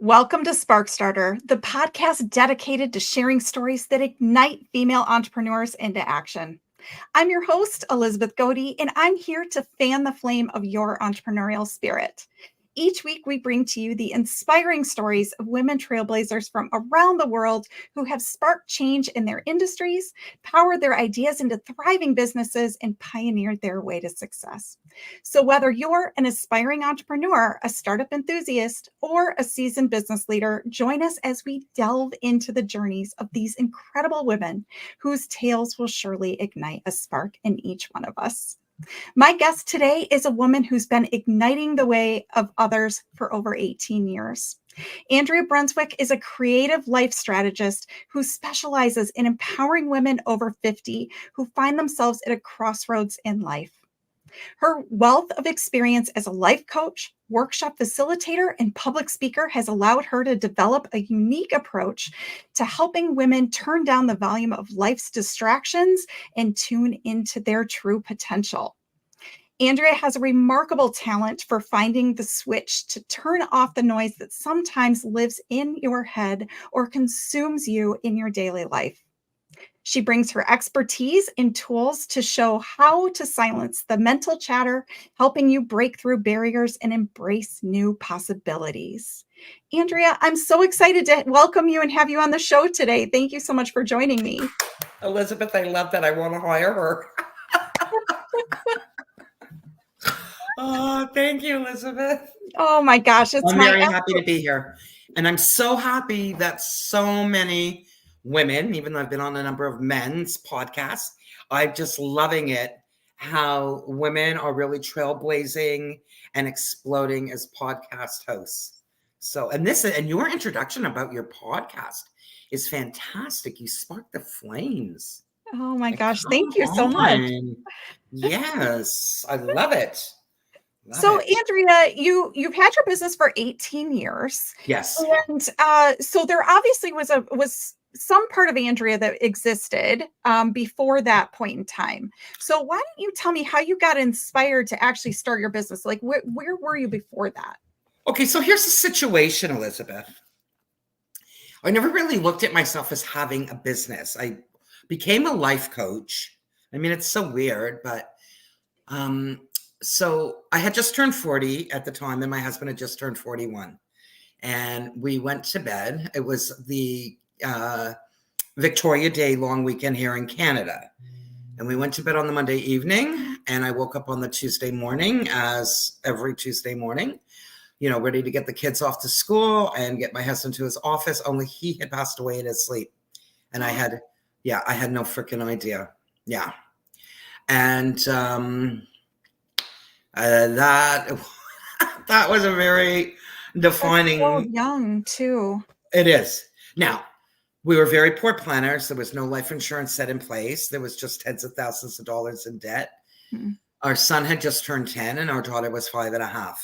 Welcome to Spark Starter, the podcast dedicated to sharing stories that ignite female entrepreneurs into action. I'm your host, Elizabeth Godey, and I'm here to fan the flame of your entrepreneurial spirit. Each week, we bring to you the inspiring stories of women trailblazers from around the world who have sparked change in their industries, powered their ideas into thriving businesses, and pioneered their way to success. So whether you're an aspiring entrepreneur, a startup enthusiast, or a seasoned business leader, join us as we delve into the journeys of these incredible women whose tales will surely ignite a spark in each one of us. My guest today is a woman who's been igniting the way of others for over 18 years. Andrea Brunswick is a creative life strategist who specializes in empowering women over 50 who find themselves at a crossroads in life. Her wealth of experience as a life coach, workshop facilitator, and public speaker has allowed her to develop a unique approach to helping women turn down the volume of life's distractions and tune into their true potential. Andrea has a remarkable talent for finding the switch to turn off the noise that sometimes lives in your head or consumes you in your daily life. She brings her expertise and tools to show how to silence the mental chatter, helping you break through barriers and embrace new possibilities. Andrea, I'm so excited to welcome you and have you on the show today. Thank you so much for joining me. Elizabeth, I love that. I want to hire her. Oh, thank you, Elizabeth. Oh my gosh, I'm very happy to be here. And I'm so happy that so many women, even though I've been on a number of men's podcasts, I'm just loving it, how women are really trailblazing and exploding as podcast hosts. So, and your introduction about your podcast is fantastic. You sparked the flames. Oh my gosh, thank you so much. Yes, I love it. So, Andrea, you've had your business for 18 years. Yes. And so there obviously was some part of Andrea that existed before that point in time. So why don't you tell me how you got inspired to actually start your business? Like, where were you before that? Okay, so here's the situation, Elizabeth. I never really looked at myself as having a business. I became a life coach. I mean, it's so weird, but so I had just turned 40 at the time, and my husband had just turned 41. And we went to bed. It was the Victoria Day long weekend here in Canada. And we went to bed on the Monday evening, and I woke up on the Tuesday morning, as every Tuesday morning, ready to get the kids off to school and get my husband to his office, only he had passed away in his sleep. And I had no freaking idea. Yeah. And that was a very defining. That's so young too. It is. Now, we were very poor planners. There was no life insurance set in place. There was just tens of thousands of dollars in debt. Mm-hmm. Our son had just turned 10 and our daughter was 5.5.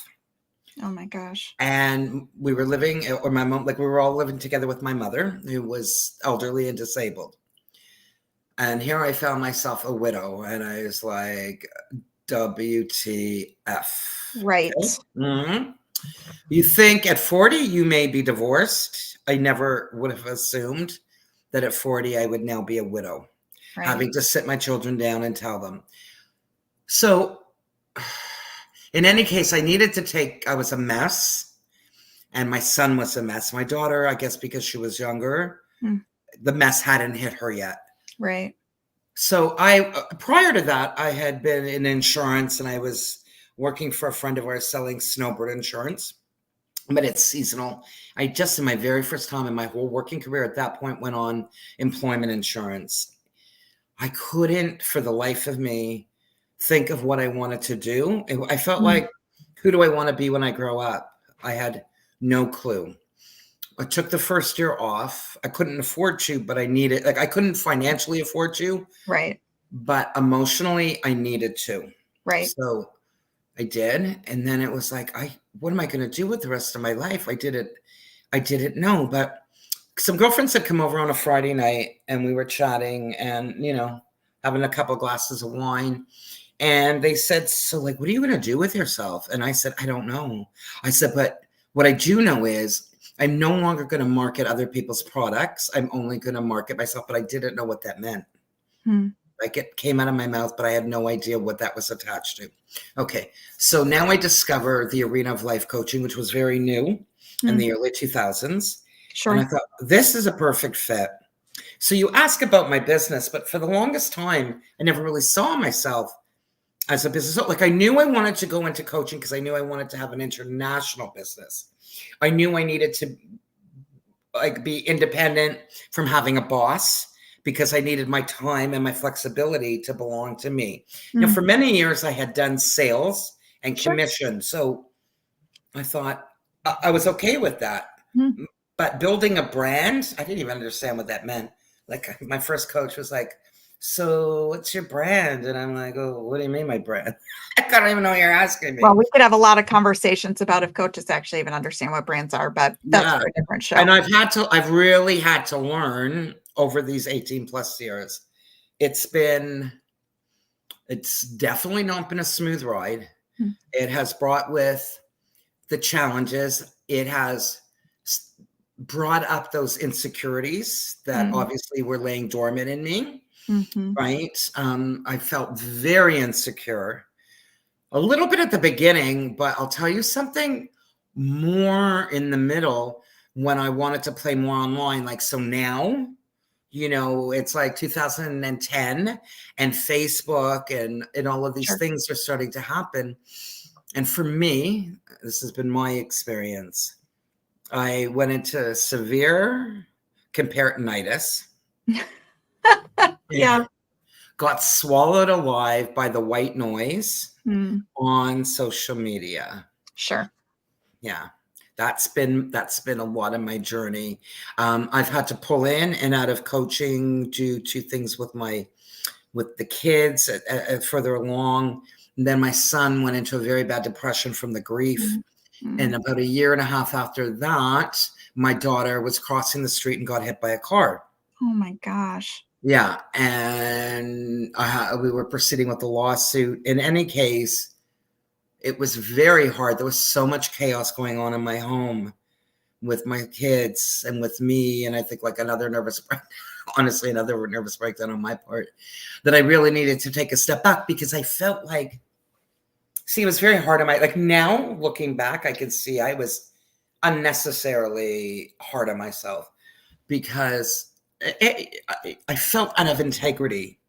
Oh my gosh. And we were living, or my mom, we were all living together with my mother, who was elderly and disabled. And here I found myself a widow, and I was like, WTF. Right. Okay? Mm-hmm. You think at 40 you may be divorced. I never would have assumed that at 40 I would now be a widow, right, having to sit my children down and tell them. So in any case, I was a mess, and my son was a mess. My daughter, I guess because she was younger, the mess hadn't hit her yet. Right. So prior to that, I had been in insurance, and I was working for a friend of ours selling snowbird insurance, but it's seasonal. I just, in my very first time in my whole working career at that point, went on employment insurance. I couldn't, for the life of me, think of what I wanted to do. I felt like, who do I want to be when I grow up? I had no clue. I took the first year off. I couldn't afford to, but I needed, I couldn't financially afford to. Right. But emotionally, I needed to. Right. So I did. And then it was like, what am I going to do with the rest of my life? I didn't know. But some girlfriends had come over on a Friday night, and we were chatting and, having a couple of glasses of wine. And they said, so what are you going to do with yourself? And I said, I don't know. I said, but what I do know is I'm no longer going to market other people's products. I'm only going to market myself, but I didn't know what that meant. Like it came out of my mouth, but I had no idea what that was attached to. Okay. So now I discover the arena of life coaching, which was very new in the early 2000s. Sure. And I thought, this is a perfect fit. So you ask about my business, but for the longest time, I never really saw myself as a business. Like I knew I wanted to go into coaching because I knew I wanted to have an international business. I knew I needed to like be independent from having a boss because I needed my time and my flexibility to belong to me. Now, for many years, I had done sales and commission. So I thought I was okay with that. But building a brand, I didn't even understand what that meant. Like my first coach was like, so what's your brand? And I'm like, oh, what do you mean my brand? I don't even know what you're asking me. Well, we could have a lot of conversations about if coaches actually even understand what brands are, but that's for a different show. And I've really had to learn over these 18 plus years. It's definitely not been a smooth ride. It has brought with the challenges. It has brought up those insecurities that obviously were laying dormant in me. Right. I felt very insecure a little bit at the beginning, but I'll tell you something more in the middle when I wanted to play more online. Like, so now, it's like 2010 and Facebook and all of these things are starting to happen. And for me, this has been my experience. I went into severe comparisonitis. Yeah. Got swallowed alive by the white noise on social media. Sure. Yeah. That's been a lot of my journey. I've had to pull in and out of coaching due to things with the kids further along. And then my son went into a very bad depression from the grief. And about a year and a half after that, my daughter was crossing the street and got hit by a car. Oh my gosh. Yeah. And we were proceeding with the lawsuit. In any case, it was very hard. There was so much chaos going on in my home with my kids and with me. And I think like another nervous breakdown on my part, that I really needed to take a step back because I felt like, it was very hard on like now looking back, I can see I was unnecessarily hard on myself because I felt out of integrity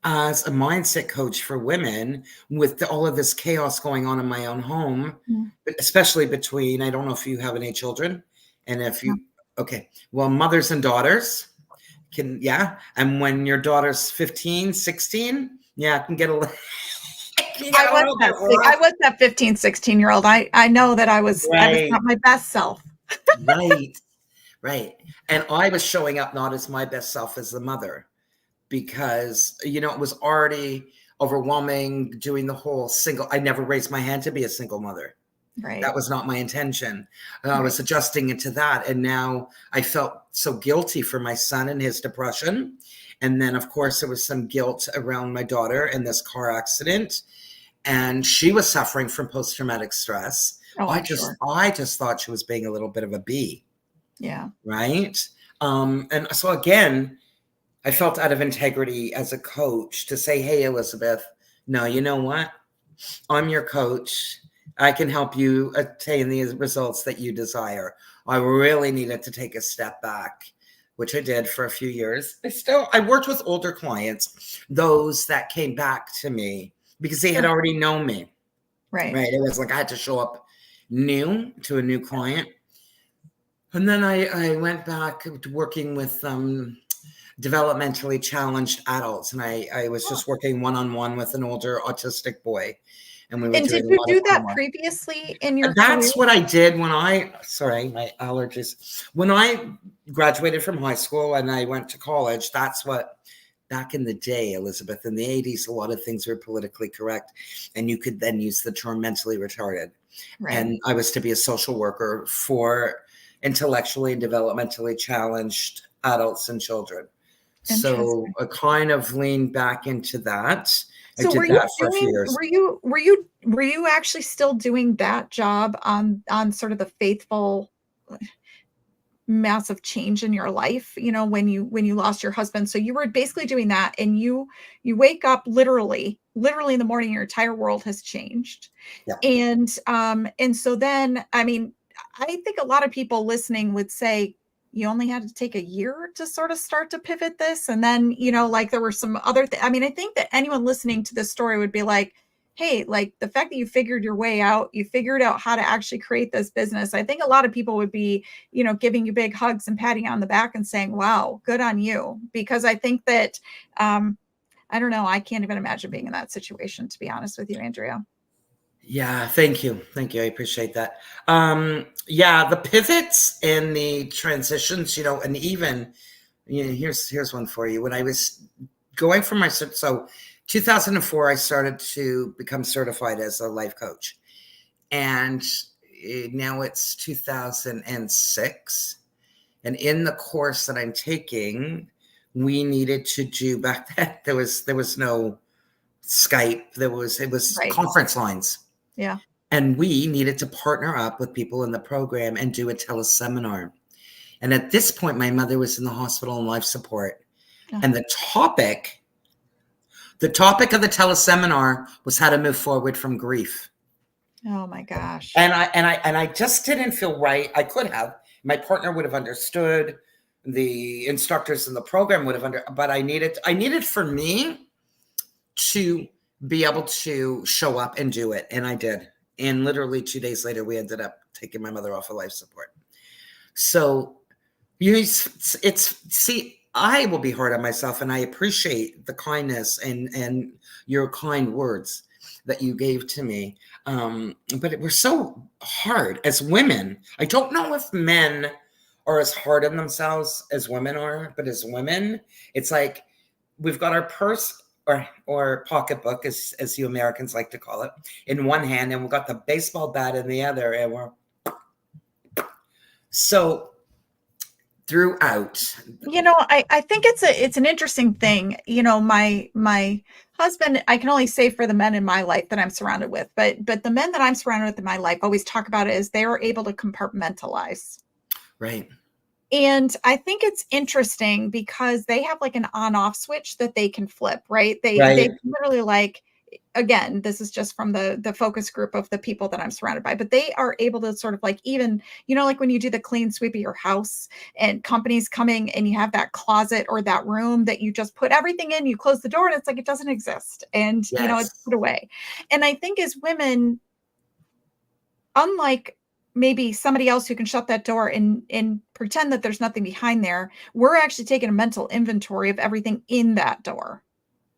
as a mindset coach for women with all of this chaos going on in my own home, but especially between, I don't know if you have any children and if you, okay, well, mothers and daughters can, and when your daughter's 15, 16, it can get a little... I was that 15, 16-year-old. I know that I was not my best self. Right. And I was showing up not as my best self as the mother because, it was already overwhelming doing the whole single. I never raised my hand to be a single mother. Right. That was not my intention. I was adjusting into that. And now I felt so guilty for my son and his depression. And then, of course, there was some guilt around my daughter and this car accident. And she was suffering from post-traumatic stress. I just thought she was being a little bit of a bee. Yeah. Right. And so again, I felt out of integrity as a coach to say, hey, Elizabeth, no, you know what? I'm your coach. I can help you attain the results that you desire. I really needed to take a step back, which I did for a few years. I worked with older clients, those that came back to me because they had already known me. Right. It was like I had to show up new to a new client. And then I went back to working with developmentally challenged adults. And I was just working one-on-one with an older autistic boy. And did you do that previously in your That's career? what I did when my allergies. When I graduated from high school and I went to college, that's what, back in the day, Elizabeth, in the 80s, a lot of things were politically correct. And you could then use the term mentally retarded. Right. And I was to be a social worker for intellectually and developmentally challenged adults and children. So I kind of leaned back into that. I did that for a few years. Were you actually still doing that job on sort of the faithful? massive change in your life, when you lost your husband. So you were basically doing that, and you wake up literally in the morning, your entire world has changed. Yeah. And so then, I mean, I think a lot of people listening would say you only had to take a year to sort of start to pivot this. And then, like there were some other I mean, I think that anyone listening to this story would be like, hey, like the fact that you figured your way out, you figured out how to actually create this business. I think a lot of people would be, giving you big hugs and patting you on the back and saying, wow, good on you. Because I think that, I don't know, I can't even imagine being in that situation, to be honest with you, Andrea. Yeah, thank you. Thank you. I appreciate that. Yeah, the pivots and the transitions, and even, here's one for you. When I was going for so 2004, I started to become certified as a life coach. And now it's 2006. And in the course that I'm taking, we needed to do, back then, there was no Skype. It was Right. conference lines. Yeah. And we needed to partner up with people in the program and do a teleseminar. And at this point, my mother was in the hospital on life support. Oh. And the topic of the teleseminar was how to move forward from grief. Oh my gosh. And I just didn't feel right. I could have. My partner would have understood. The instructors in the program would have but I needed for me to be able to show up and do it. And I did. And literally 2 days later, we ended up taking my mother off of life support. So I will be hard on myself, and I appreciate the kindness and your kind words that you gave to me. But it was so hard as women. I don't know if men are as hard on themselves as women are, but as women, it's like we've got our purse or pocketbook, as you Americans like to call it, in one hand, and we've got the baseball bat in the other, and we're so throughout. I think it's an interesting thing. My husband, I can only say for the men in my life that I'm surrounded with, but the men that I'm surrounded with in my life always talk about it as they are able to compartmentalize. Right. And I think it's interesting because they have like an on-off switch that they can flip, right? They literally, like, again, this is just from the focus group of the people that I'm surrounded by, but they are able to sort of like, even, like when you do the clean sweep of your house and companies coming and you have that closet or that room that you just put everything in, you close the door and it's like, it doesn't exist. And, it's put away. And I think as women, unlike maybe somebody else who can shut that door and pretend that there's nothing behind there, we're actually taking a mental inventory of everything in that door.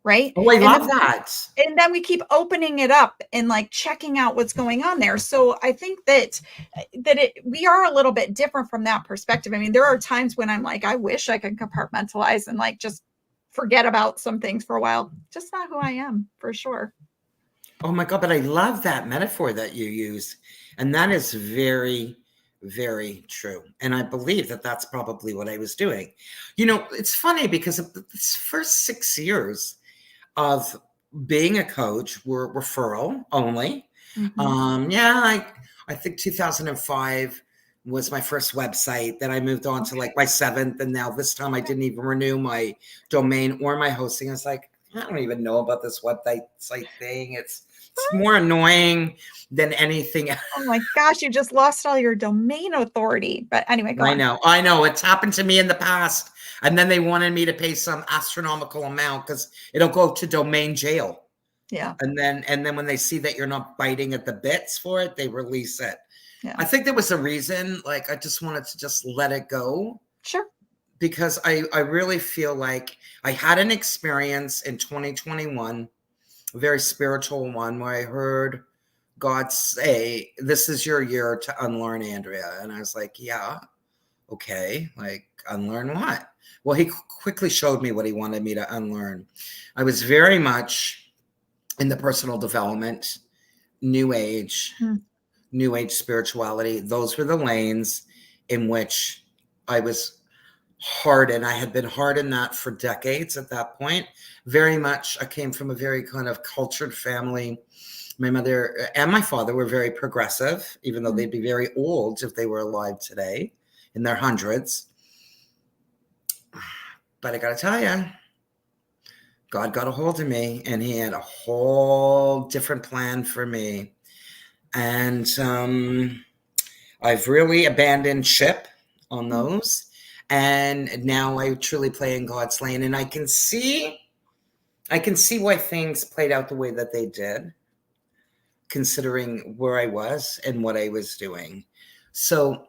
Right. Oh, I love that. And then we keep opening it up and like checking out what's going on there. So I think that we are a little bit different from that perspective. I mean, there are times when I'm like, I wish I could compartmentalize and like just forget about some things for a while. Just not who I am, for sure. Oh my God, but I love that metaphor that you use. And that is very, very true. And I believe that that's probably what I was doing. It's funny because of this first 6 years of being a coach were referral only. Mm-hmm. I think 2005 was my first website. Then I moved on to like my 7th. And now this time I didn't even renew my domain or my hosting. I was like, I don't even know about this website thing. It's more annoying than anything else. Oh my gosh, you just lost all your domain authority. But anyway, go on. I know. It's happened to me in the past. And then they wanted me to pay some astronomical amount because it'll go to domain jail. Yeah. And then when they see that you're not biting at the bits for it, they release it. Yeah. I think there was a reason, like I just wanted to just let it go. Sure. Because I really feel like I had an experience in 2021, a very spiritual one, where I heard God say, this is your year to unlearn, Andrea. And I was like, yeah, okay, like unlearn what? Well, he quickly showed me what he wanted me to unlearn. I was very much in the personal development, new age spirituality. Those were the lanes in which I was hard in. I had been hard in that for decades at that point. Very much, I came from a very kind of cultured family. My mother and my father were very progressive, even though they'd be very old if they were alive today. in their hundreds. But I got to tell you, God got a hold of me, and he had a whole different plan for me. And I've really abandoned ship on those. And now I truly play in God's lane. And I can see why things played out the way that they did, considering where I was and what I was doing. So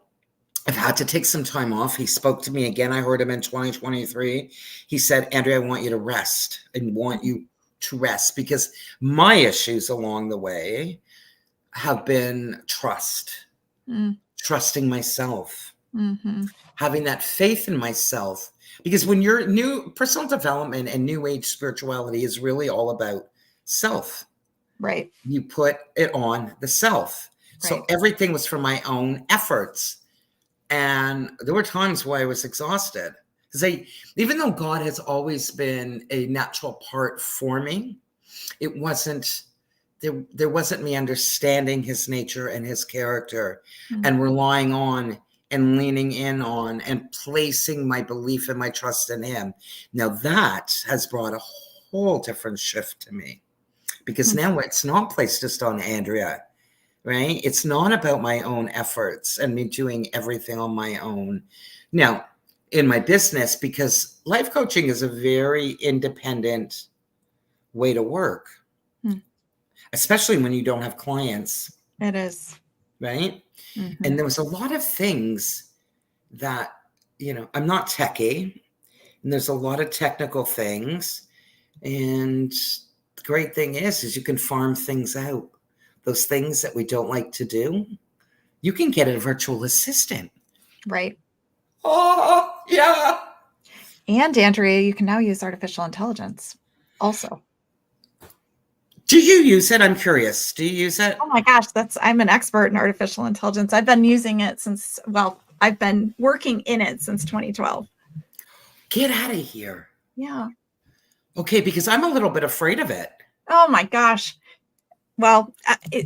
I've had to take some time off. He spoke to me again. I heard him in 2023. He said, Andrea, I want you to rest and want you to rest, because my issues along the way have been trusting myself, having that faith in myself. Because when you're new, personal development and new age spirituality is really all about self. Right. You put it on the self. Right. So everything was from my own efforts. And there were times where I was exhausted. Because even though God has always been a natural part for me, it wasn't, there wasn't me understanding his nature and his character and relying on and leaning in on and placing my belief and my trust in him. Now that has brought a whole different shift to me, because now it's not placed just on Andrea, right? It's not about my own efforts and me doing everything on my own. Now, in my business, because life coaching is a very independent way to work, especially when you don't have clients. It is. Right? And there was a lot of things that, I'm not techie, and there's a lot of technical things. And the great thing is you can farm things out. Those things that we don't like to do, you can get a virtual assistant. Right. Oh, yeah. And Andrea, you can now use artificial intelligence also. Do you use it? I'm curious. Do you use it? Oh my gosh, I'm an expert in artificial intelligence. I've been using it I've been working in it since 2012. Get out of here. Yeah. Okay, because I'm a little bit afraid of it. Oh my gosh. Well,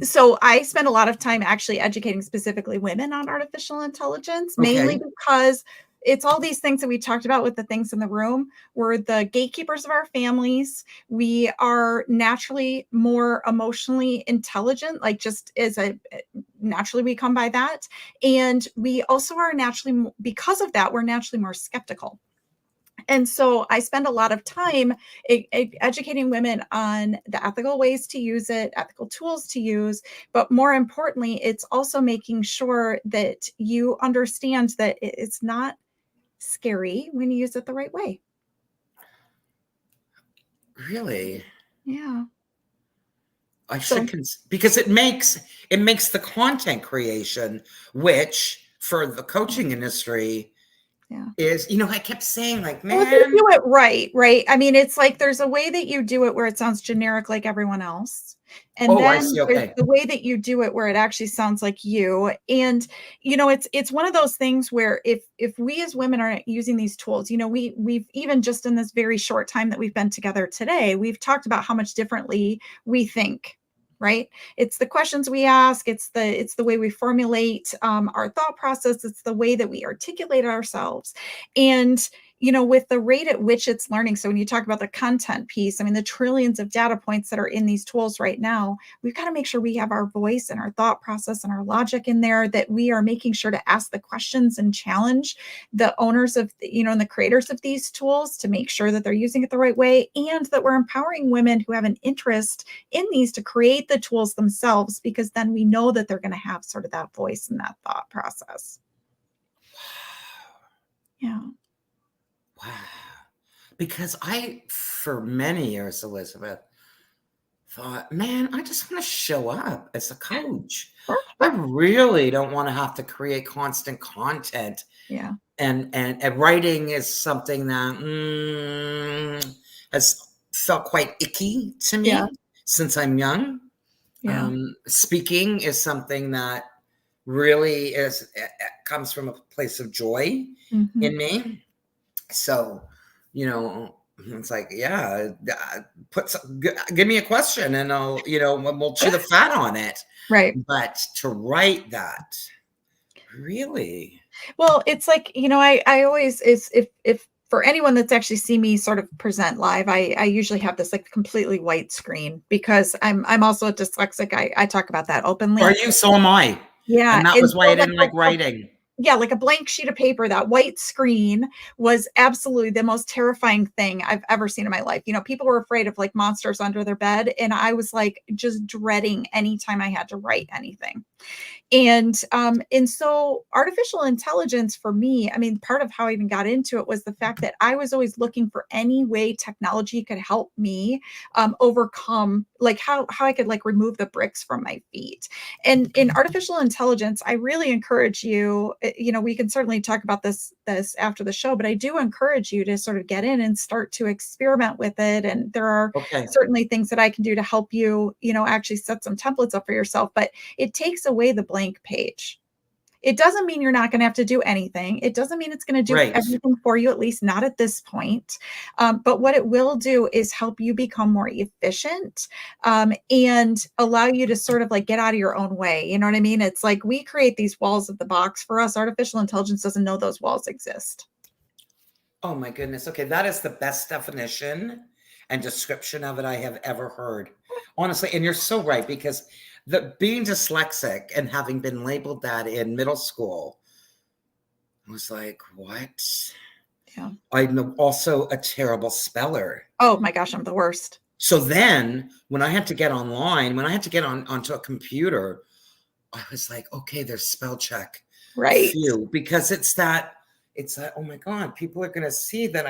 so I spend a lot of time actually educating specifically women on artificial intelligence, mainly because it's all these things that we talked about with the things in the room. We're the gatekeepers of our families. We are naturally more emotionally intelligent, like just naturally we come by that. And we also are naturally, because of that, we're naturally more skeptical. And so I spend a lot of time educating women on the ethical ways to use it, ethical tools to use. But more importantly, it's also making sure that you understand that it's not scary when you use it the right way. Really? Yeah. Because it makes the content creation, which for the coaching industry, is, I kept saying, like, man, well, if you do it right. I mean, it's like there's a way that you do it where it sounds generic like everyone else. And then there's the way that you do it where it actually sounds like you. And, it's one of those things where if we as women are using these tools, we've even just in this very short time that we've been together today, we've talked about how much differently we think. Right? It's the questions we ask. It's the way we formulate our thought process. It's the way that we articulate ourselves. And, with the rate at which it's learning. So when you talk about the content piece, I mean, the trillions of data points that are in these tools right now, we've got to make sure we have our voice and our thought process and our logic in there, that we are making sure to ask the questions and challenge the owners of, and the creators of these tools to make sure that they're using it the right way, and that we're empowering women who have an interest in these to create the tools themselves, because then we know that they're going to have sort of that voice and that thought process. Yeah. Wow. Because for many years, Elizabeth, thought, man, I just want to show up as a coach. I really don't want to have to create constant content. Yeah. And writing is something that has felt quite icky to me since I'm young. Yeah. Speaking is something that really comes from a place of joy in me. So, it's like, give me a question and we'll chew the fat on it. Right. But to write that Really? Well, it's like, I always is if for anyone that's actually seen me sort of present live, I usually have this like completely white screen because I'm also a dyslexic. I talk about that Are openly. you? So am I. Yeah. And that And was why so I like didn't like writing. yeah, like a blank sheet of paper, that white screen was absolutely the most terrifying thing I've ever seen in my life. People were afraid of like monsters under their bed. And I was like just dreading anytime I had to write anything. And so artificial intelligence for me, I mean, part of how I even got into it was the fact that I was always looking for any way technology could help me overcome, like how I could like remove the bricks from my feet. And in artificial intelligence, I really encourage you, we can certainly talk about this after the show, but I do encourage you to sort of get in and start to experiment with it. And there are Okay. certainly things that I can do to help you, actually set some templates up for yourself, but it takes away the blank page. It doesn't mean you're not going to have to do anything. It doesn't mean it's going to do Right. everything for you, at least not at this point. But what it will do is help you become more efficient, and allow you to sort of like get out of your own way. You know what I mean? It's like we create these walls of the box for us. Artificial intelligence doesn't know those walls exist. Oh my goodness. Okay, that is the best definition and description of it I have ever heard. Honestly, and you're so right, because the being dyslexic and having been labeled that in middle school was like, what? Yeah. I'm also a terrible speller. Oh my gosh, I'm the worst. So then when I had to get online, when I had to get onto a computer, I was like, okay, there's spell check. Right. Phew, because it's that, oh my God, people are going to see that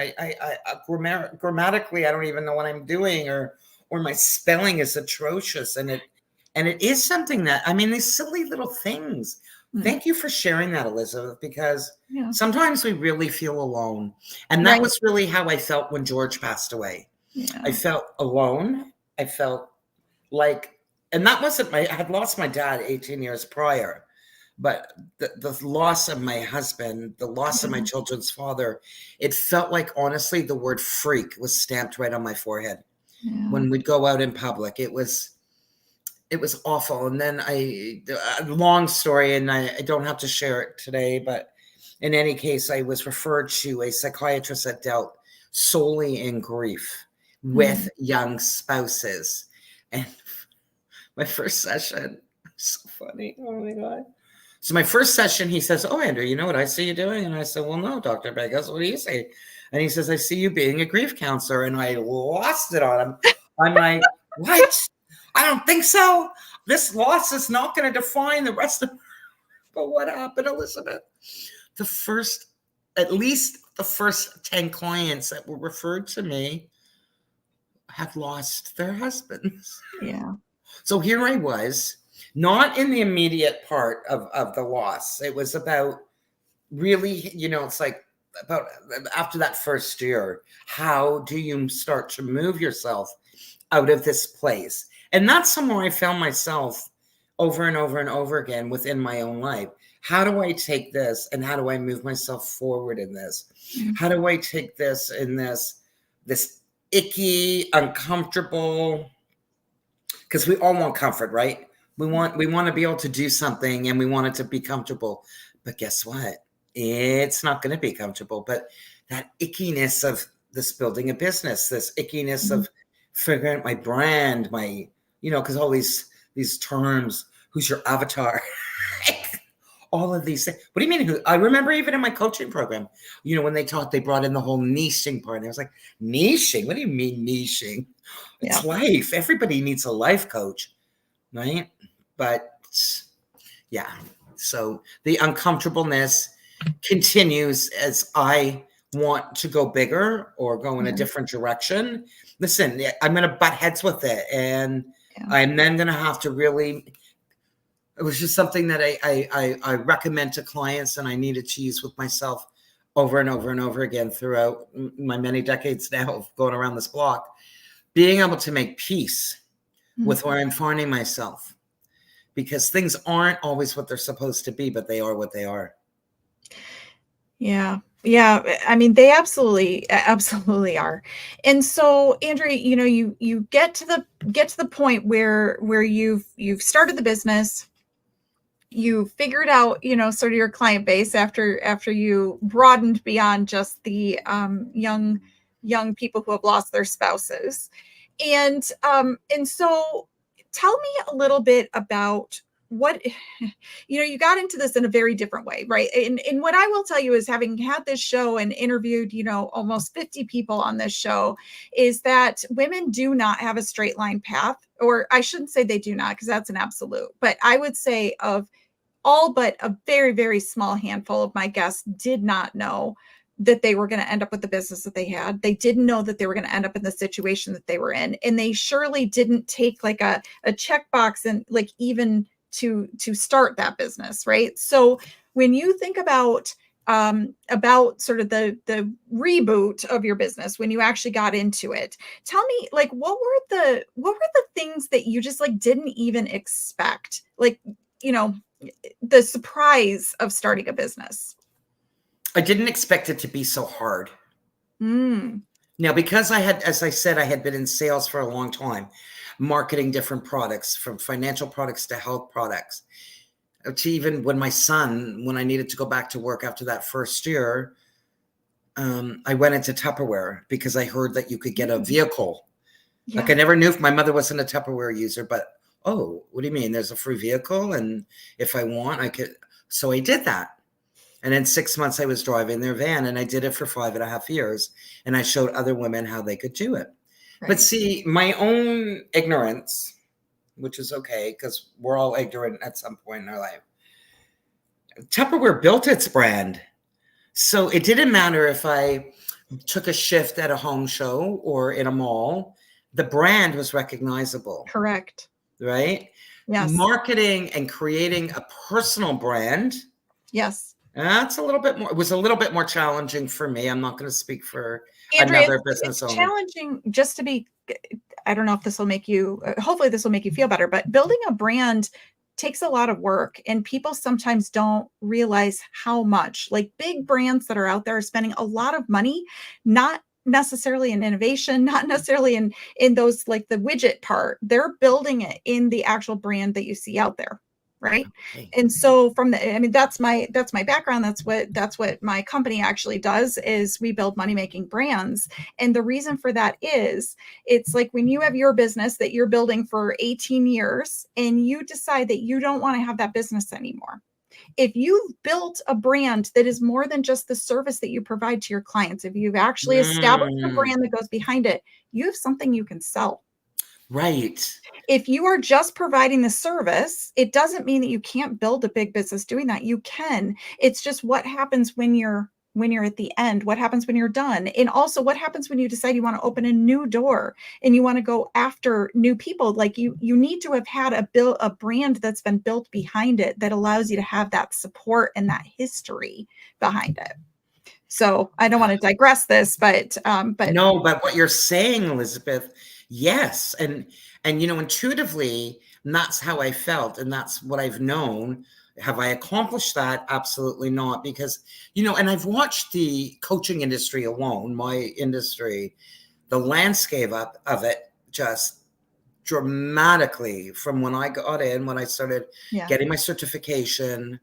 grammatically, I don't even know what I'm doing, or my spelling is atrocious. And it is something that, I mean, these silly little things. Thank you for sharing that, Elizabeth, because Yeah. sometimes we really feel alone. And that Right. was really how I felt when George passed away. Yeah. I felt alone. I felt like, and that wasn't I had lost my dad 18 years prior, but the loss of my husband, the loss of my children's father, it felt like, honestly, the word freak was stamped right on my forehead. Yeah. When we'd go out in public. It was awful. And then long story, and I don't have to share it today, but in any case, I was referred to a psychiatrist that dealt solely in grief with young spouses. And my first session, so funny. Oh my God. So my first session, he says, "Oh, Andrew, you know what I see you doing?" And I said, "Well, no, Dr. Vegas, what do you say?" And he says, "I see you being a grief counselor." And I lost it on him. I'm like, what? I don't think so. This loss is not going to define the rest of. But what happened, Elizabeth? At least the first 10 clients that were referred to me had lost their husbands. Yeah. So here I was, not in the immediate part of the loss. It was about really, it's like about after that first year, how do you start to move yourself out of this place? And that's somewhere I found myself over and over and over again within my own life. How do I take this and how do I move myself forward in this? How do I take this in this icky, uncomfortable, because we all want comfort, right? We want to be able to do something and we want it to be comfortable. But guess what? It's not going to be comfortable. But that ickiness of this building a business, this ickiness of figuring out my brand, because all these terms, who's your avatar? All of these things. What do you mean? I remember even in my coaching program, when they brought in the whole niching part. And I was like, niching? What do you mean niching? It's life. Everybody needs a life coach, right? But yeah, so the uncomfortableness continues as I want to go bigger or go in a different direction. Listen, I'm going to butt heads with it. And I'm then going to have to really, it was just something that I recommend to clients and I needed to use with myself over and over and over again throughout my many decades now of going around this block, being able to make peace with where I'm finding myself, because things aren't always what they're supposed to be, but they are what they are. Yeah. Yeah. I mean, they absolutely are. And so, Andrea, you get to the point where you've started the business, you figured out, sort of your client base after you broadened beyond just the young people who have lost their spouses. And so tell me a little bit about what, you got into this in a very different way, right? And what I will tell you is, having had this show and interviewed, almost 50 people on this show, is that women do not have a straight line path. Or I shouldn't say they do not, because that's an absolute, but I would say of all but a very, very small handful of my guests did not know that they were going to end up with the business that they had. They didn't know that they were going to end up in the situation that they were in. And they surely didn't take like a checkbox and like even to start that business. Right. So when you think about sort of the reboot of your business, when you actually got into it, tell me, like, what were the things that you just like didn't even expect? Like, the surprise of starting a business. I didn't expect it to be so hard. Now, because as I said, I had been in sales for a long time, marketing different products, from financial products to health products, to even when I needed to go back to work after that first year, I went into Tupperware because I heard that you could get a vehicle. Yeah. Like, I never knew if my mother wasn't a Tupperware user, but, oh, what do you mean? There's a free vehicle? And if I want, I could. So I did that. And in 6 months, I was driving their van, and I did it for 5.5 years. And I showed other women how they could do it. Right. But see, my own ignorance, which is okay, because we're all ignorant at some point in our life. Tupperware built its brand. So it didn't matter if I took a shift at a home show or in a mall, the brand was recognizable. Correct. Right? Yes. Marketing and creating a personal brand. Yes. That's it was a little bit more challenging for me. I'm not going to speak for Andrea, another business owner. Challenging, just to be, I don't know if this will make you, hopefully this will make you feel better, but building a brand takes a lot of work, and people sometimes don't realize how much. Like, big brands that are out there are spending a lot of money, not necessarily in innovation, not necessarily in those, like the widget part. They're building it in the actual brand that you see out there. Right. Okay. And so that's my background. That's what my company actually does, is we build money-making brands. And the reason for that is, it's like when you have your business that you're building for 18 years and you decide that you don't want to have that business anymore. If you've built a brand that is more than just the service that you provide to your clients, if you've actually established a brand that goes behind it, you have something you can sell. Right. If you are just providing the service, it doesn't mean that you can't build a big business doing that. You can. It's just what happens when you're at the end, what happens when you're done, and also what happens when you decide you want to open a new door and you want to go after new people. Like, you need to have had a brand that's been built behind it that allows you to have that support and that history behind it. So I don't want to digress this, but no, but what you're saying, Elizabeth, yes. And intuitively, that's how I felt. And that's what I've known. Have I accomplished that? Absolutely not. Because, and I've watched the coaching industry alone, my industry, the landscape of it just dramatically, from when I got in, when I started getting my certification,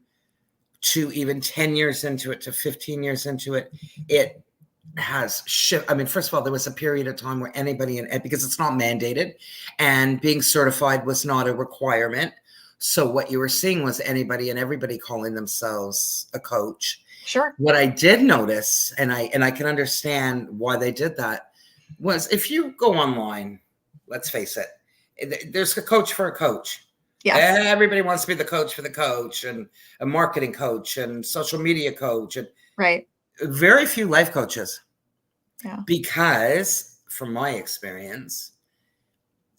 to even 10 years into it, to 15 years into it, it has shift. I mean, first of all, there was a period of time where anybody because it's not mandated, and being certified was not a requirement. So what you were seeing was anybody and everybody calling themselves a coach. Sure. What I did notice, and I can understand why they did that, was if you go online, let's face it, there's a coach for a coach. Yes. Everybody wants to be the coach for the coach, and a marketing coach and social media coach, and right. Very few life coaches. Yeah. Because from my experience,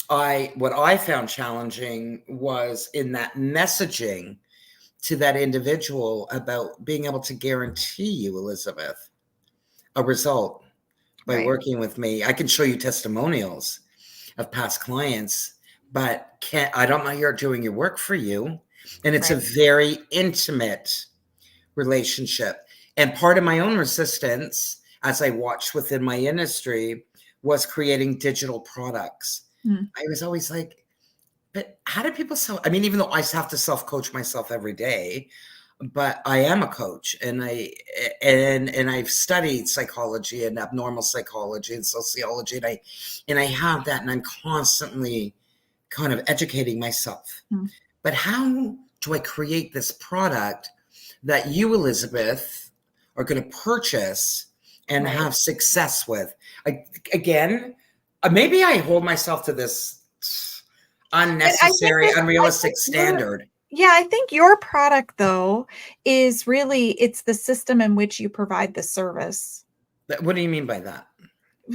what I found challenging was in that messaging to that individual about being able to guarantee you, Elizabeth, a result by working with me. I can show you testimonials of past clients, but I don't know you're doing your work for you. And it's a very intimate relationship. And part of my own resistance, as I watched within my industry, was creating digital products. I was always like, But how do people I mean, even though I have to self-coach myself every day, but I am a coach, and I've studied psychology and abnormal psychology and sociology, and I have that, and I'm constantly kind of educating myself. Hmm. But how do I create this product that you, Elizabeth, are going to purchase and Right. have success with? Again, maybe I hold myself to this unnecessary, unrealistic standard. Yeah, I think your product, though, is really, it's the system in which you provide the service. What do you mean by that?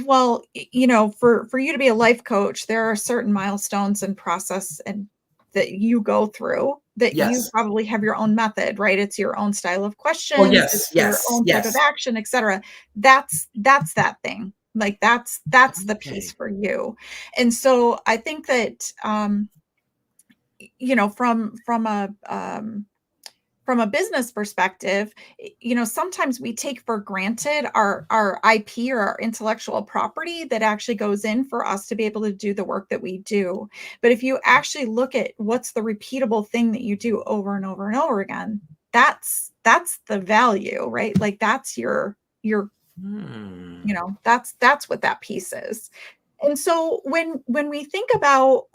Well, for you to be a life coach, there are certain milestones and process and that you go through that you Yes. probably have your own method, right? It's your own style of Oh, questions, yes, it's your yes, own type of yes. action, etc. That's that thing. Like that's the piece Okay. for you. And so I think that from a business perspective, sometimes we take for granted our IP or our intellectual property that actually goes in for us to be able to do the work that we do. But if you actually look at what's the repeatable thing that you do over and over and over again, that's the value, right? Like that's your that's what that piece is. And so when we think about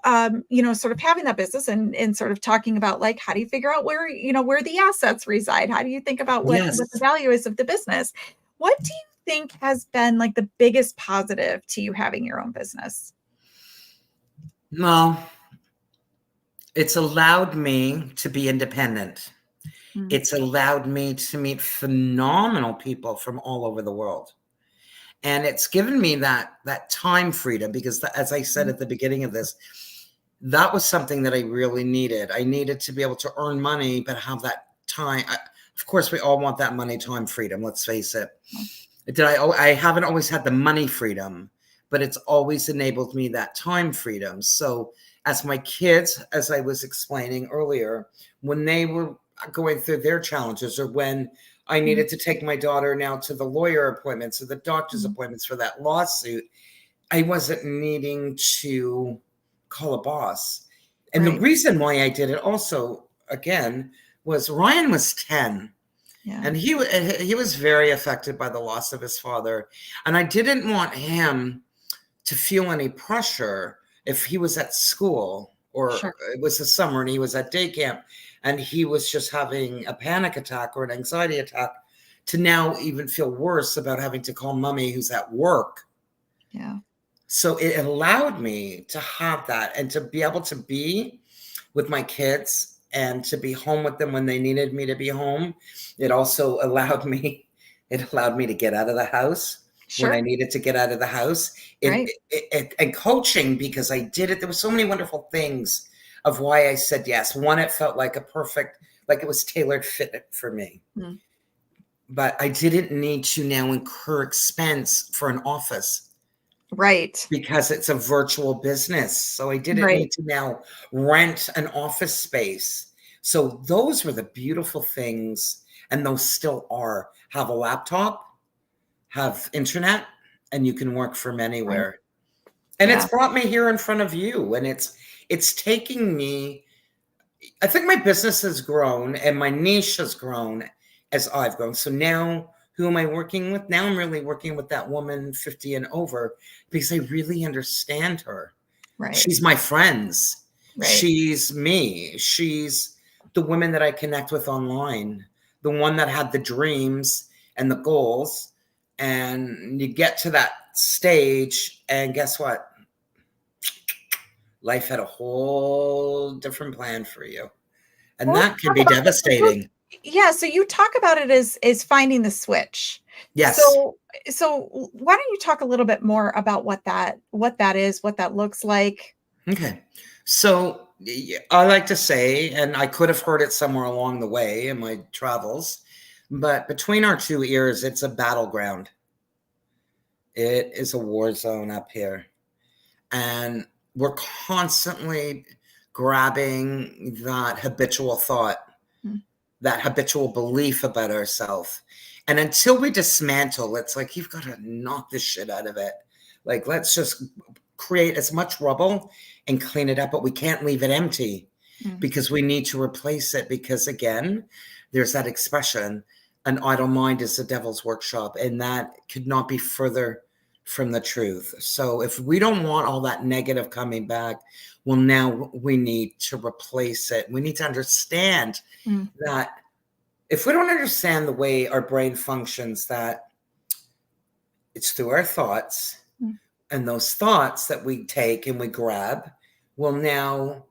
sort of having that business and sort of talking about like how do you figure out where the assets reside, how do you think about what Yes. the value is of the business, what do you think has been like the biggest positive to you having your own business? Well, it's allowed me to be independent. Mm. It's allowed me to meet phenomenal people from all over the world. And it's given me that time freedom, because as I said at the beginning of this, that was something that I really needed. I needed to be able to earn money, but have that time. Of course, we all want that money, time freedom. Let's face it. I haven't always had the money freedom, but it's always enabled me that time freedom. So as my kids, as I was explaining earlier, when they were going through their challenges, or when I needed to take my daughter now to the lawyer appointments or the doctor's appointments for that lawsuit, I wasn't needing to call a boss. And the reason why I did it also, again, was Ryan was 10. Yeah. And he was very affected by the loss of his father. And I didn't want him to feel any pressure if he was at school, or it was the summer and he was at day camp and he was just having a panic attack or an anxiety attack, to now even feel worse about having to call mommy who's at work. Yeah. So it allowed me to have that and to be able to be with my kids and to be home with them when they needed me to be home. It also allowed me to get out of the house when I needed to get out of the house. And coaching, because I did it. There were so many wonderful things of why I said yes. One, it felt like like it was tailored fit for me. But I didn't need to now incur expense for an office. Right. Because it's a virtual business. So I didn't need to now rent an office space. So those were the beautiful things. And those still are. Have a laptop, have internet, and you can work from anywhere. And it's brought me here in front of you. And it's taking me, I think my business has grown and my niche has grown as I've grown. So now, who am I working with? Now I'm really working with that woman 50 and over, because I really understand her. Right. She's my friends. Right. She's me. She's the women that I connect with online, the one that had the dreams and the goals. And you get to that stage and guess what? Life had a whole different plan for you. And that can be devastating. Yeah. So you talk about it as finding the switch. Yes. So why don't you talk a little bit more about what that is, what that looks like? Okay. So I like to say, and I could have heard it somewhere along the way in my travels, but between our two ears, it's a battleground. It is a war zone up here. And we're constantly grabbing that habitual thought, that habitual belief about ourselves. And until we dismantle, it's like, you've got to knock the shit out of it. Like, let's just create as much rubble and clean it up, but we can't leave it empty Mm. because we need to replace it. Because again, there's that expression, an idle mind is the devil's workshop, and that could not be further from the truth. So if we don't want all that negative coming back, well, now we need to replace it. We need to understand that if we don't understand the way our brain functions, that it's through our thoughts, and those thoughts that we take and we grab will now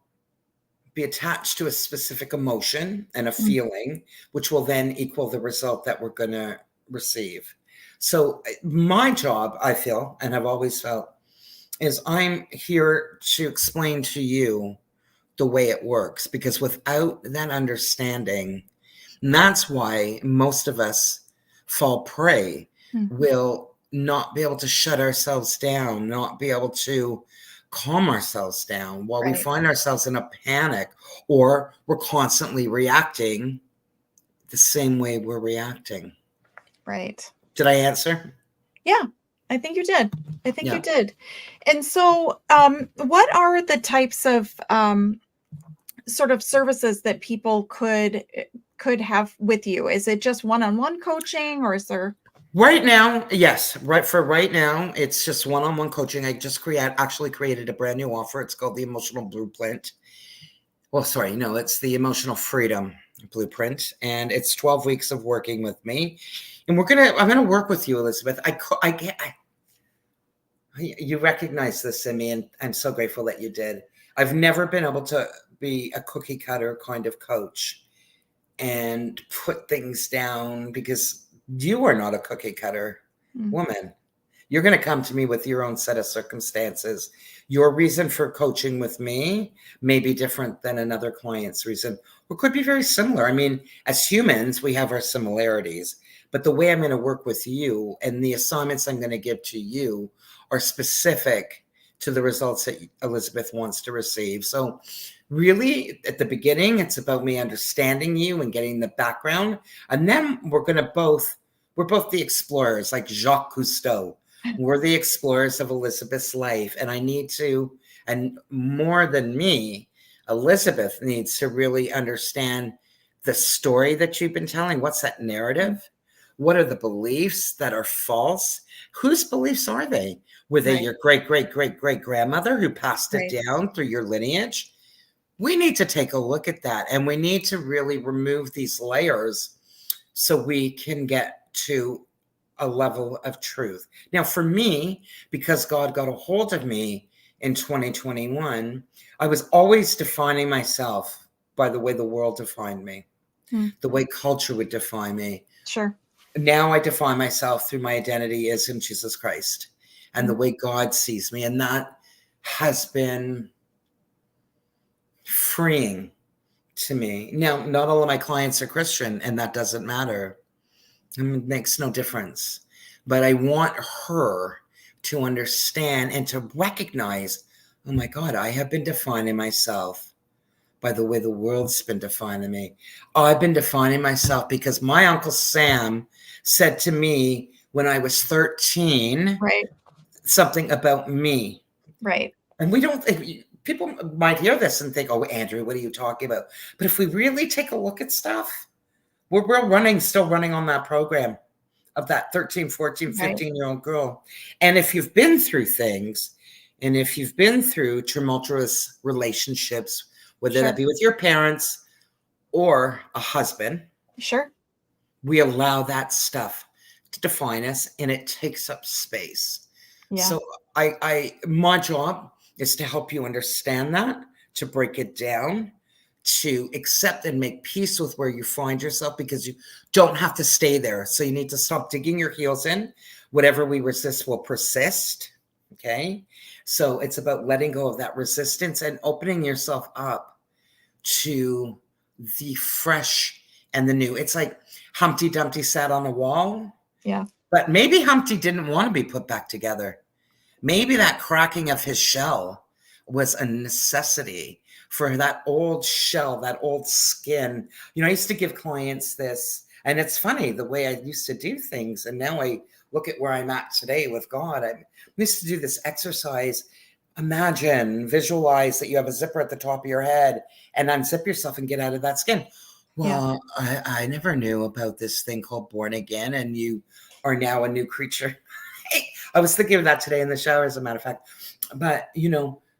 be attached to a specific emotion and a feeling, which will then equal the result that we're going to receive. So my job, I feel, and I've always felt, is I'm here to explain to you the way it works, because without that understanding, and that's why most of us fall prey, will not be able to shut ourselves down, not be able to calm ourselves down while we find ourselves in a panic, or we're constantly reacting the same way we're reacting. Right. Did I answer? Yeah, I think you did. You did. And so what are the types of sort of services that people could have with you? Is it just one-on-one coaching, or is there? Right now, yes. Right now, it's just one-on-one coaching. I just actually created a brand new offer. It's called the Emotional Blueprint. Well, sorry, no, it's the Emotional Freedom Blueprint, and it's 12 weeks of working with me. And I'm gonna work with you, Elizabeth. You recognize this in me, and I'm so grateful that you did. I've never been able to be a cookie cutter kind of coach and put things down, because you are not a cookie cutter woman. You're going to come to me with your own set of circumstances. Your reason for coaching with me may be different than another client's reason, or could be very similar. I mean, as humans, we have our similarities, but the way I'm going to work with you and the assignments I'm going to give to you are specific to the results that Elizabeth wants to receive. So really, at the beginning, it's about me understanding you and getting the background. And then we're both the explorers, like Jacques Cousteau. We're the explorers of Elizabeth's life. And and more than me, Elizabeth needs to really understand the story that you've been telling. What's that narrative? What are the beliefs that are false? Whose beliefs are they? Were they your great-great-great-great-grandmother who passed it down through your lineage? We need to take a look at that, and we need to really remove these layers so we can get to a level of truth. Now, for me, because God got a hold of me in 2021, I was always defining myself by the way the world defined me, the way culture would define me. Sure. Now I define myself through my identity as in Jesus Christ and the way God sees me. And that has been freeing to me. Now, not all of my clients are Christian, and that doesn't matter. It makes no difference. But I want her to understand and to recognize, oh my God, I have been defining myself by the way the world's been defining me. I've been defining myself because my Uncle Sam said to me when I was 13, something about me. Right. And people might hear this and think, oh, Andrew, what are you talking about? But if we really take a look at stuff, we're still running on that program of that 13, 14, 15-year-old girl. And if you've been through things, and if you've been through tumultuous relationships, whether that be with your parents or a husband, we allow that stuff to define us, and it takes up space. So my job is to help you understand that, to break it down, to accept and make peace with where you find yourself, because you don't have to stay there. So you need to stop digging your heels in. Whatever we resist will persist. Okay. So it's about letting go of that resistance and opening yourself up to the fresh and the new. It's like Humpty Dumpty sat on a wall. Yeah. But maybe Humpty didn't want to be put back together. Maybe that cracking of his shell was a necessity for that old shell, that old skin. You know, I used to give clients this, and it's funny the way I used to do things. And now I look at where I'm at today with God. I used to do this exercise Imagine, visualize that you have a zipper at the top of your head and unzip yourself and get out of that skin. Well, I never knew about this thing called born again, and you are now a new creature. I was thinking of that today in the shower, as a matter of fact. But,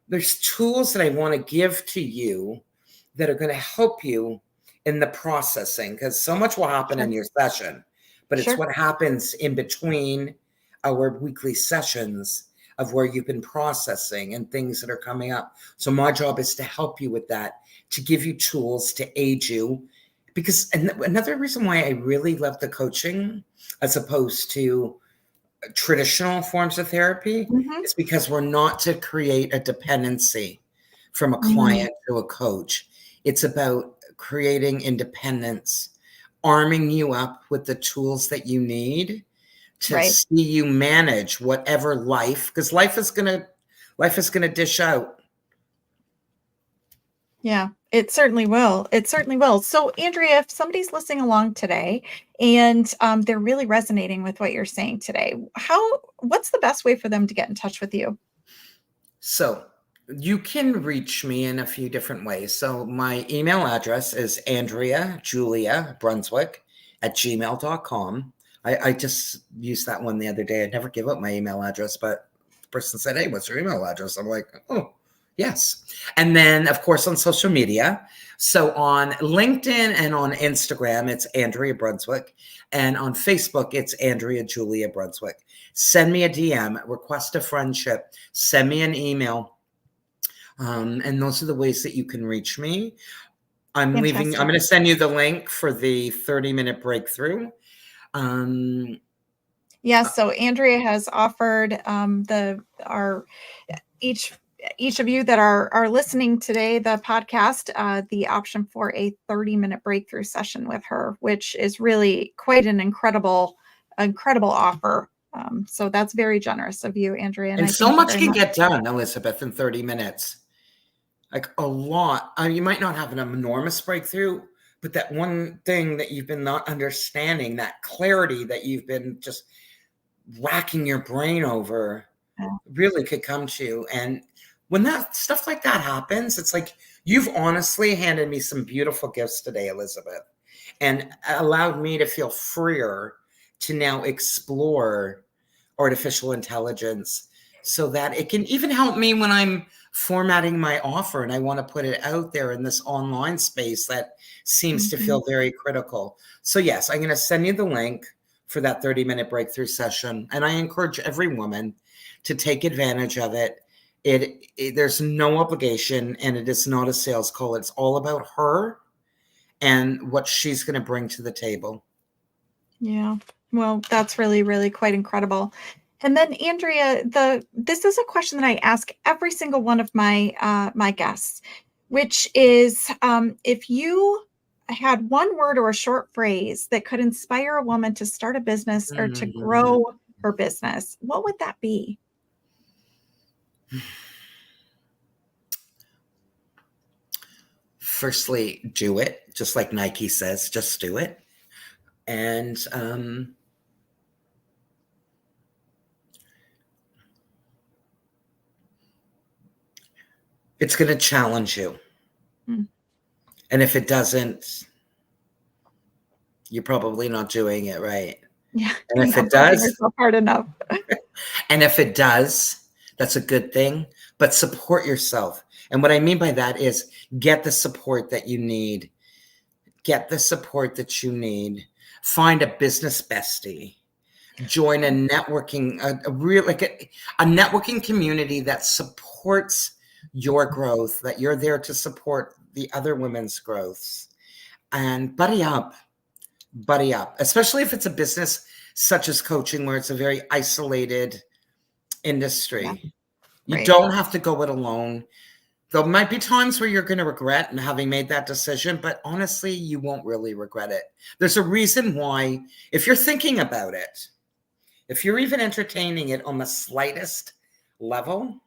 there's tools that I want to give to you that are going to help you in the processing, because so much will happen in your session, but it's what happens in between our weekly sessions of where you've been processing and things that are coming up. So my job is to help you with that, to give you tools to aid you. Because another reason why I really love the coaching as opposed to traditional forms of therapy is because we're not to create a dependency from a client to a coach. It's about creating independence, arming you up with the tools that you need to see you manage whatever life, because life is gonna dish out. Yeah, it certainly will. It certainly will. So, Andrea, if somebody's listening along today and they're really resonating with what you're saying today, what's the best way for them to get in touch with you? So you can reach me in a few different ways. So my email address is andreajuliabrunswick@gmail.com. I just used that one the other day. I never give up my email address, but the person said, "Hey, what's your email address?" I'm like, "Oh, yes." And then, of course, on social media. So on LinkedIn and on Instagram, it's Andrea Brunswick. And on Facebook, it's Andrea Julia Brunswick. Send me a DM, request a friendship, send me an email. And those are the ways that you can reach me. I'm going to send you the link for the 30-minute breakthrough. So Andrea has offered each of you that are listening today, the podcast, the option for a 30-minute breakthrough session with her, which is really quite an incredible offer. So that's very generous of you, Andrea. And so much can get done, Elizabeth, in 30 minutes. Like a lot. You might not have an enormous breakthrough, but that one thing that you've been not understanding, that clarity that you've been just racking your brain over, really could come to you. And when that stuff like that happens, it's like you've honestly handed me some beautiful gifts today, Elizabeth, and allowed me to feel freer to now explore artificial intelligence so that it can even help me when I'm formatting my offer and I want to put it out there in this online space that seems to feel very critical. So yes, I'm going to send you the link for that 30-minute breakthrough session. And I encourage every woman to take advantage of it. There's no obligation, and it is not a sales call. It's all about her and what she's going to bring to the table. Yeah. Well, that's really, really quite incredible. And then, Andrea, this is a question that I ask every single one of my my guests, which is, if you had one word or a short phrase that could inspire a woman to start a business or to grow her business, what would that be? Firstly, do it. Just like Nike says, just do it. And it's going to challenge you. And if it doesn't, you're probably not doing it right. Yeah. And if it does, hard enough. and if it does, that's a good thing. But support yourself. And what I mean by that is get the support that you need. Get the support that you need. Find a business bestie. Join a networking, a networking community that supports your growth, that you're there to support the other women's growths. And buddy up, especially if it's a business such as coaching, where it's a very isolated industry. Yeah. You don't have to go it alone. There might be times where you're going to regret having made that decision, but honestly, you won't really regret it. There's a reason why, if you're thinking about it, if you're even entertaining it on the slightest level,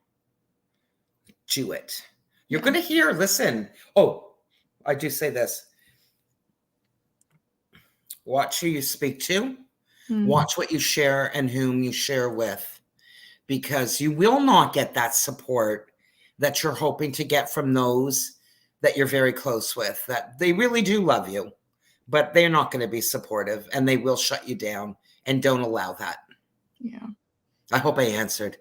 do it. You're going to listen. Oh, I do say this. Watch who you speak to. Watch what you share and whom you share with. because you will not get that support that you're hoping to get from those that you're very close with, that they really do love you, but they're not going to be supportive and they will shut you down, and don't allow that. Yeah. I hope I answered.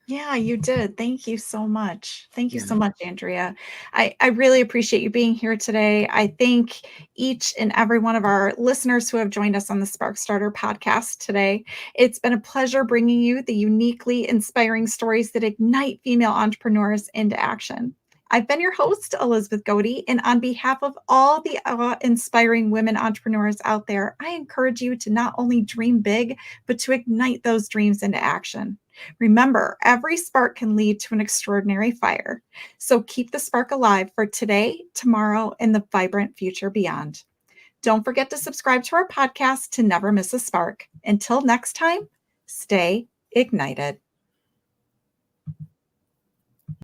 Yeah, you did. Thank you so much. Thank you Yeah. so much, Andrea. I really appreciate you being here today. I thank each and every one of our listeners who have joined us on the Spark Starter podcast today. It's been a pleasure bringing you the uniquely inspiring stories that ignite female entrepreneurs into action. I've been your host, Elizabeth Godey, and on behalf of all the inspiring women entrepreneurs out there, I encourage you to not only dream big, but to ignite those dreams into action. Remember, every spark can lead to an extraordinary fire. So keep the spark alive for today, tomorrow, and the vibrant future beyond. Don't forget to subscribe to our podcast to never miss a spark. Until next time, stay ignited.